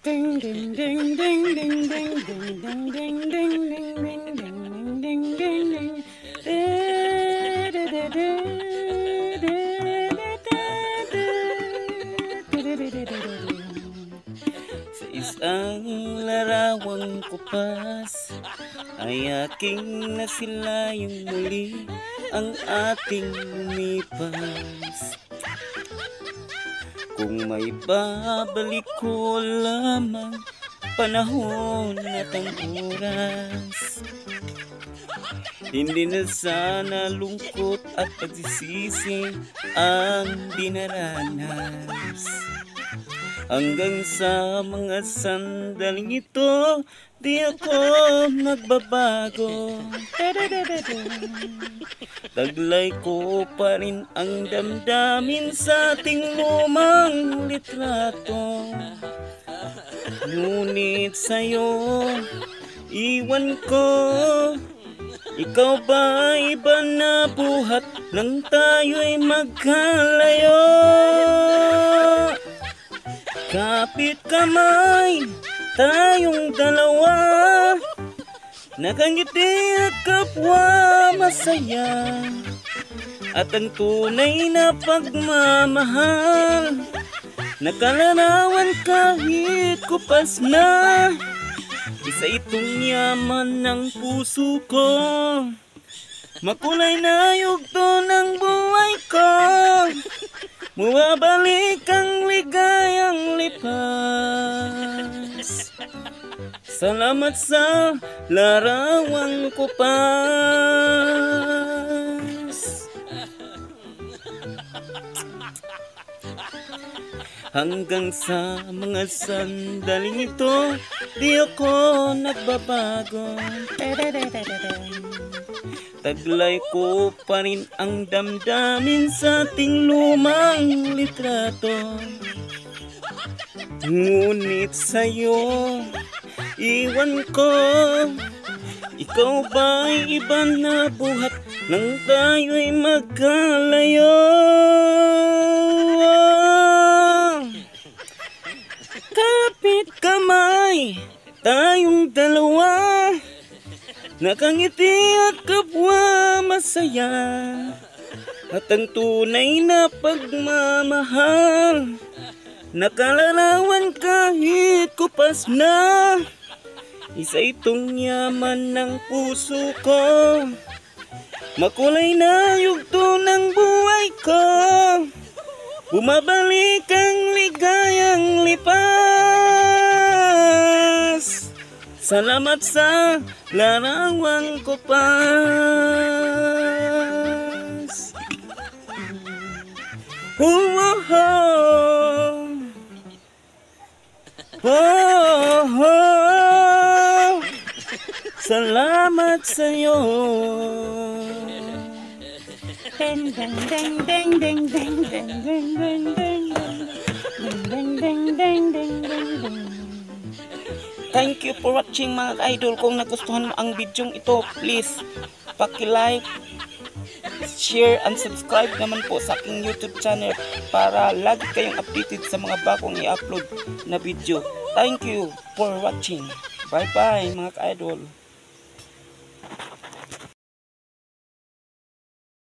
Ding ding ding ding ding ding ding ding ding ding ding ding ding ding ding ding. Sa isang larawang kupas ay aking nasilayong muli ang ating lumipas. Kung may babalik ko lamang panahon at ang oras, hindi na sana lungkot at pagsisisi ang dinaranas. Hanggang sa mga sandaling ito, di ako magbabago. Taglay ko pa rin ang damdamin sa ating lumang litrato. Ngunit sa'yo, iwan ko. Ikaw ba iba na buhat nang tayo'y magkalayo? Kapit kamay, tayong dalawa, nakangiti at kapwa masaya. At ang tunay na pagmamahal, nakalarawan kahit kupas na. Isa itong yaman ng puso ko, makulay na yugto ng buhay ko. Mawabalik ang ligayang lipas. Salamat sa larawang kupas. Hanggang sa mga sandaling ito, di ako nagbabago. Taglay ko pa rin ang damdamin sa ating lumang litrato. Ngunit sa'yo, iwan ko. Ikaw ba'y iba na buhat nang tayo'y magkalayo? Kapit kamay, tayong dalawa, nakangiti at kapwa masaya. At ang tunay na pagmamahal, nakalarawan kahit kupas na. Isa itong yaman ng puso ko, makulay na yugto ng buhay ko. Bumabalik ang ligayang lipas. Salamat sa larawang kupas. Oh, oh, oh. Oh, oh. Salamat sa'yo. Ding ding ding ding ding ding ding ding ding ding ding ding ding ding ding. Thank you for watching mga idol. Kung nagustuhan mo ang video ito, please paki-like, share and subscribe naman po sa aking YouTube channel para lagi kayong updated sa mga bagong i-upload na video. Thank you for watching. Bye bye mga idol.